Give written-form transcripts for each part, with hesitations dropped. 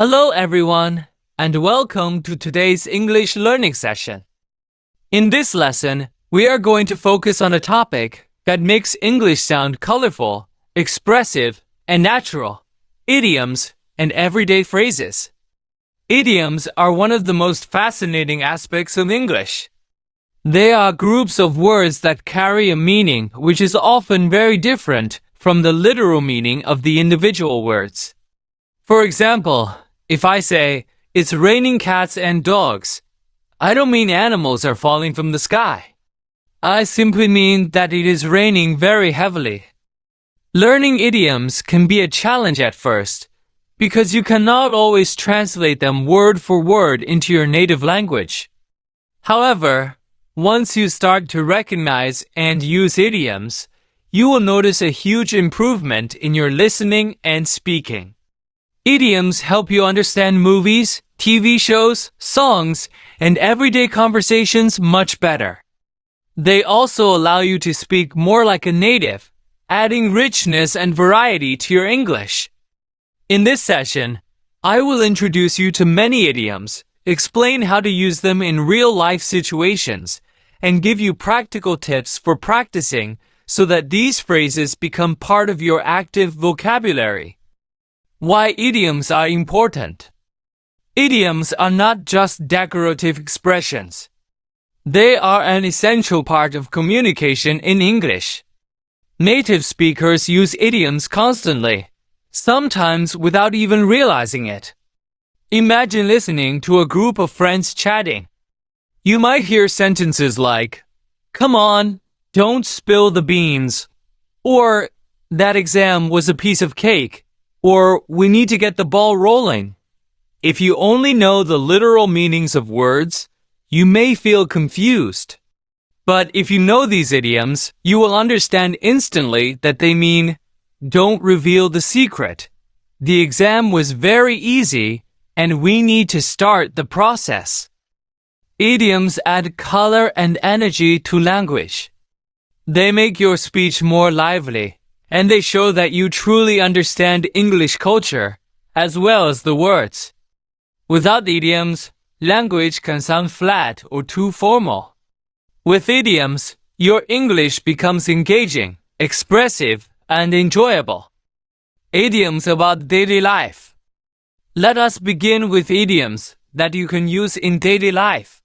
Hello everyone, and welcome to today's English learning session. In this lesson, we are going to focus on a topic that makes English sound colorful, expressive, and natural: idioms and everyday phrases. Idioms are one of the most fascinating aspects of English. They are groups of words that carry a meaning which is often very different from the literal meaning of the individual words. For example, if I say, "It's raining cats and dogs," I don't mean animals are falling from the sky. I simply mean that it is raining very heavily. Learning idioms can be a challenge at first, because you cannot always translate them word for word into your native language. However, once you start to recognize and use idioms, you will notice a huge improvement in your listening and speaking. Idioms help you understand movies, TV shows, songs, and everyday conversations much better. They also allow you to speak more like a native, adding richness and variety to your English. In this session, I will introduce you to many idioms, explain how to use them in real-life situations, and give you practical tips for practicing so that these phrases become part of your active vocabulary. Why idioms are important. Idioms are not just decorative expressions. They are an essential part of communication in English. Native speakers use idioms constantly, sometimes without even realizing it. Imagine listening to a group of friends chatting. You might hear sentences like, "Come on, don't spill the beans," or "That exam was a piece of cake," or "We need to get the ball rolling." If you only know the literal meanings of words, you may feel confused. But if you know these idioms, you will understand instantly that they mean, "Don't reveal the secret. The exam was very easy, and we need to start the process." Idioms add color and energy to language. They make your speech more lively, and they show that you truly understand English culture, as well as the words. Without idioms, language can sound flat or too formal. With idioms, your English becomes engaging, expressive, and enjoyable. Idioms about daily life. Let us begin with idioms that you can use in daily life.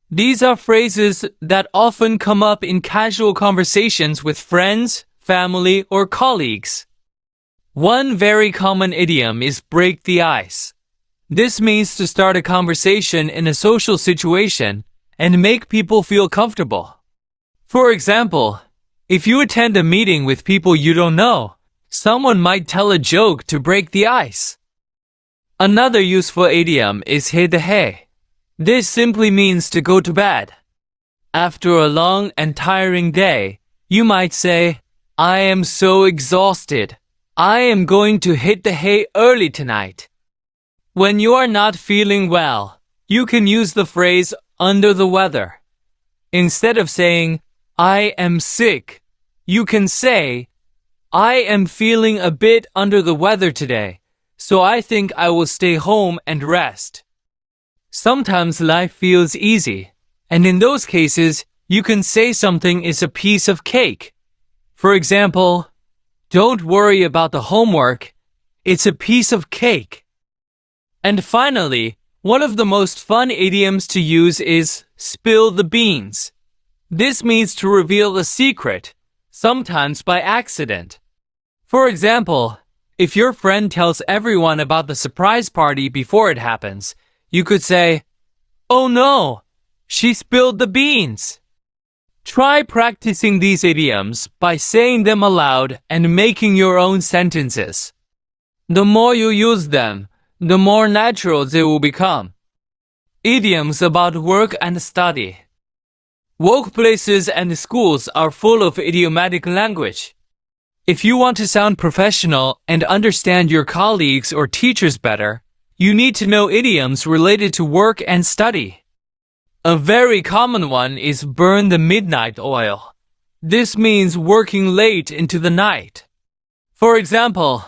These are phrases that often come up in casual conversations with friends, family, or colleagues. One very common idiom is break the ice. This means to start a conversation in a social situation and make people feel comfortable. For example, if you attend a meeting with people you don't know, someone might tell a joke to break the ice. Another useful idiom is hit the hay. This simply means to go to bed. After a long and tiring day, you might say, "I am so exhausted. I am going to hit the hay early tonight." When you are not feeling well, you can use the phrase "under the weather." Instead of saying, "I am sick," you can say, "I am feeling a bit under the weather today, so I think I will stay home and rest." Sometimes life feels easy, and in those cases, you can say something is a piece of cake. For example, "Don't worry about the homework. It's a piece of cake." And finally, one of the most fun idioms to use is spill the beans. This means to reveal a secret, sometimes by accident. For example, if your friend tells everyone about the surprise party before it happens, you could say, "Oh no, she spilled the beans." Try practicing these idioms by saying them aloud and making your own sentences. The more you use them, the more natural they will become. Idioms about work and study. Workplaces and schools are full of idiomatic language. If you want to sound professional and understand your colleagues or teachers better, you need to know idioms related to work and study. A very common one is burn the midnight oil. This means working late into the night. For example,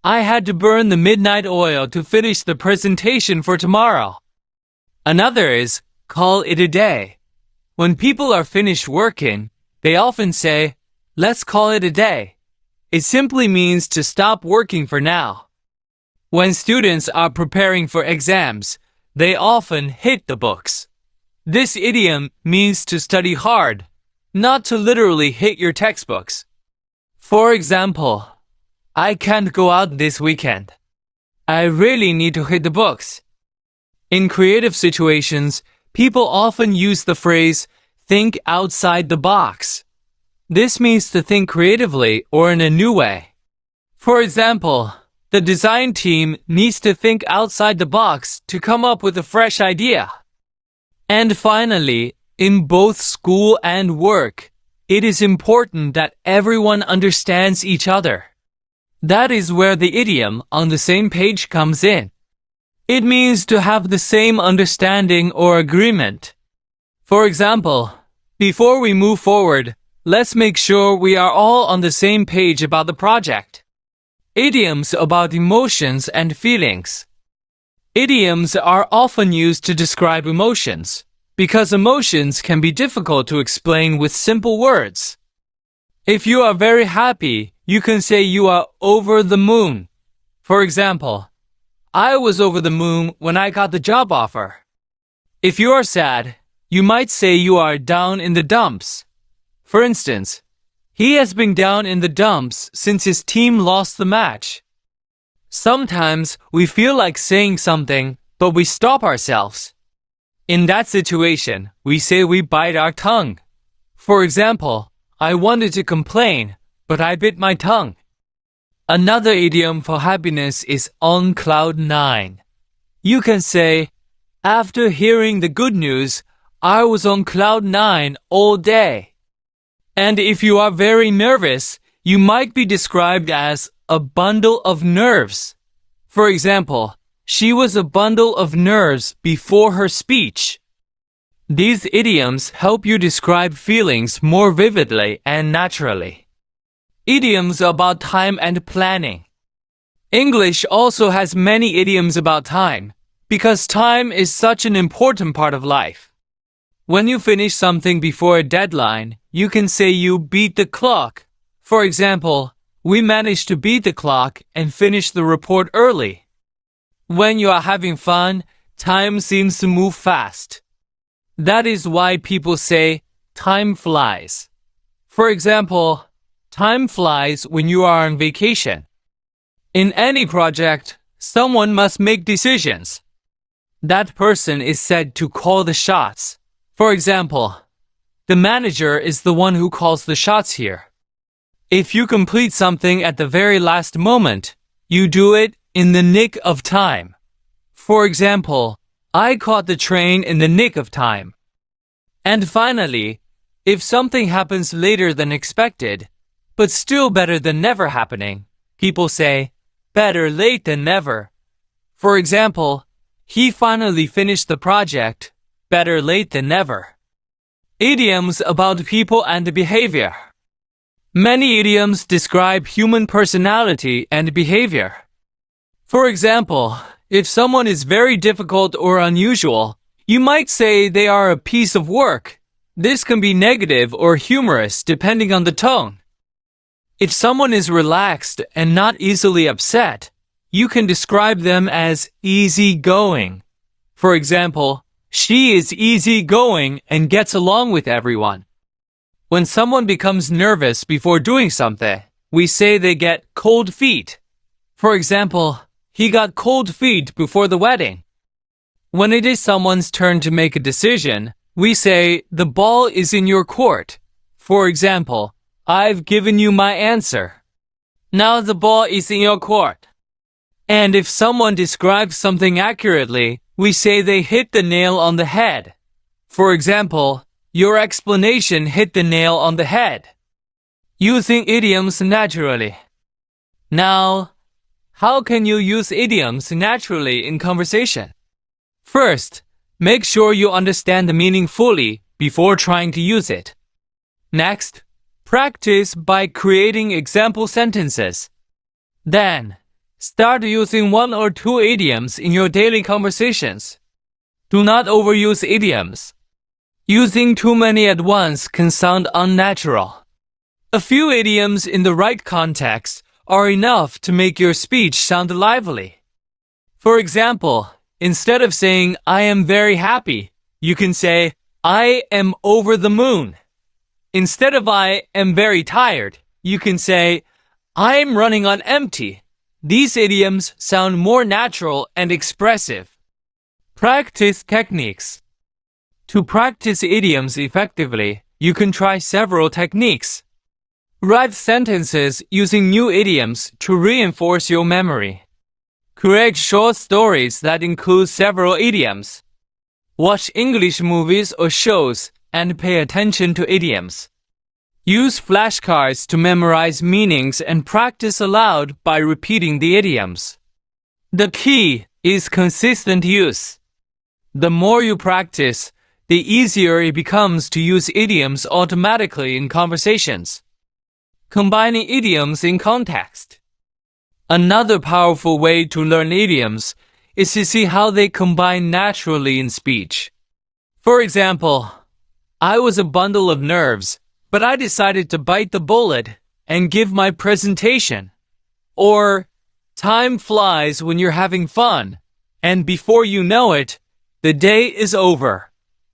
I had to burn the midnight oil to finish the presentation for tomorrow. Another is call it a day. When people are finished working, they often say, let's call it a day. It simply means to stop working for now. When students are preparing for exams, they often hit the books. This idiom means to study hard, not to literally hit your textbooks. For example, I can't go out this weekend. I really need to hit the books. In creative situations, people often use the phrase, think outside the box. This means to think creatively or in a new way. For example, the design team needs to think outside the box to come up with a fresh idea. And finally, in both school and work, it is important that everyone understands each other. That is where the idiom on the same page comes in. It means to have the same understanding or agreement. For example, before we move forward, let's make sure we are all on the same page about the project. Idioms about emotions and feelings. Idioms are often used to describe emotions, because emotions can be difficult to explain with simple words. If you are very happy, you can say you are over the moon. For example, I was over the moon when I got the job offer. If you are sad, you might say you are down in the dumps. For instance, he has been down in the dumps since his team lost the match. Sometimes we feel like saying something, but we stop ourselves. In that situation, we say we bite our tongue. For example, I wanted to complain, but I bit my tongue. Another idiom for happiness is on cloud nine. You can say, after hearing the good news, I was on cloud nine all day. And if you are very nervous, you might be described as a bundle of nerves. For example, she was a bundle of nerves before her speech. These idioms help you describe feelings more vividly and naturally. Idioms about time and planning. English also has many idioms about time, because time is such an important part of life. When you finish something before a deadline, you can say you beat the clock. For example, we managed to beat the clock and finish the report early. When you are having fun, time seems to move fast. That is why people say, time flies. For example, time flies when you are on vacation. In any project, someone must make decisions. That person is said to call the shots. For example, the manager is the one who calls the shots here. If you complete something at the very last moment, you do it in the nick of time. For example, I caught the train in the nick of time. And finally, if something happens later than expected, but still better than never happening, people say, better late than never. For example, he finally finished the project, better late than never. Idioms about people and behavior. Many idioms describe human personality and behavior. For example, if someone is very difficult or unusual, you might say they are a piece of work. This can be negative or humorous depending on the tone. If someone is relaxed and not easily upset, you can describe them as easygoing. For example, she is easygoing and gets along with everyone. When someone becomes nervous before doing something, we say they get cold feet. For example, he got cold feet before the wedding. When it is someone's turn to make a decision, we say the ball is in your court. For example, I've given you my answer. Now the ball is in your court. And if someone describes something accurately, we say they hit the nail on the head. For example, your explanation hit the nail on the head. Using idioms naturally. Now, how can you use idioms naturally in conversation? First, make sure you understand the meaning fully before trying to use it. Next, practice by creating example sentences. Then, Start using 1 or 2 idioms in your daily conversations. Do not overuse idioms. Using too many at once can sound unnatural. A few idioms in the right context are enough to make your speech sound lively. For example, instead of saying, I am very happy, you can say, I am over the moon. Instead of I am very tired, you can say, I am running on empty. These idioms sound more natural and expressive. Practice techniques. To practice idioms effectively, you can try several techniques. Write sentences using new idioms to reinforce your memory. Create short stories that include several idioms. Watch English movies or shows and pay attention to idioms. Use flashcards to memorize meanings and practice aloud by repeating the idioms. The key is consistent use. The more you practice, the easier it becomes to use idioms automatically in conversations. Combining idioms in context. Another powerful way to learn idioms is to see how they combine naturally in speech. For example, I was a bundle of nerves, but I decided to bite the bullet and give my presentation. Or, time flies when you're having fun, and before you know it, the day is over.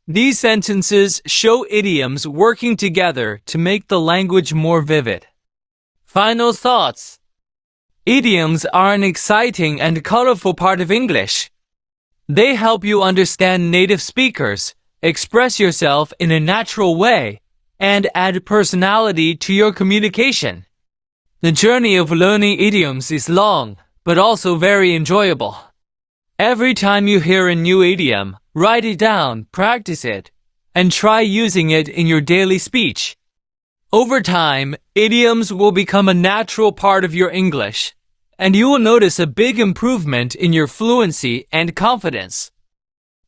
These sentences show idioms working together to make the language more vivid. Final thoughts. Idioms are an exciting and colorful part of English. They help you understand native speakers, express yourself in a natural way, and add personality to your communication. The journey of learning idioms is long, but also very enjoyable. Every time you hear a new idiom, write it down, practice it, and try using it in your daily speech. Over time, idioms will become a natural part of your English, and you will notice a big improvement in your fluency and confidence.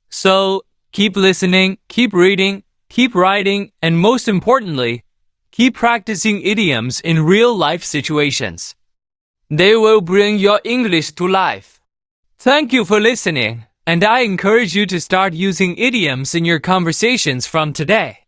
So, keep listening, keep reading, keep writing, and most importantly, keep practicing idioms in real-life situations. They will bring your English to life. Thank you for listening, and I encourage you to start using idioms in your conversations from today.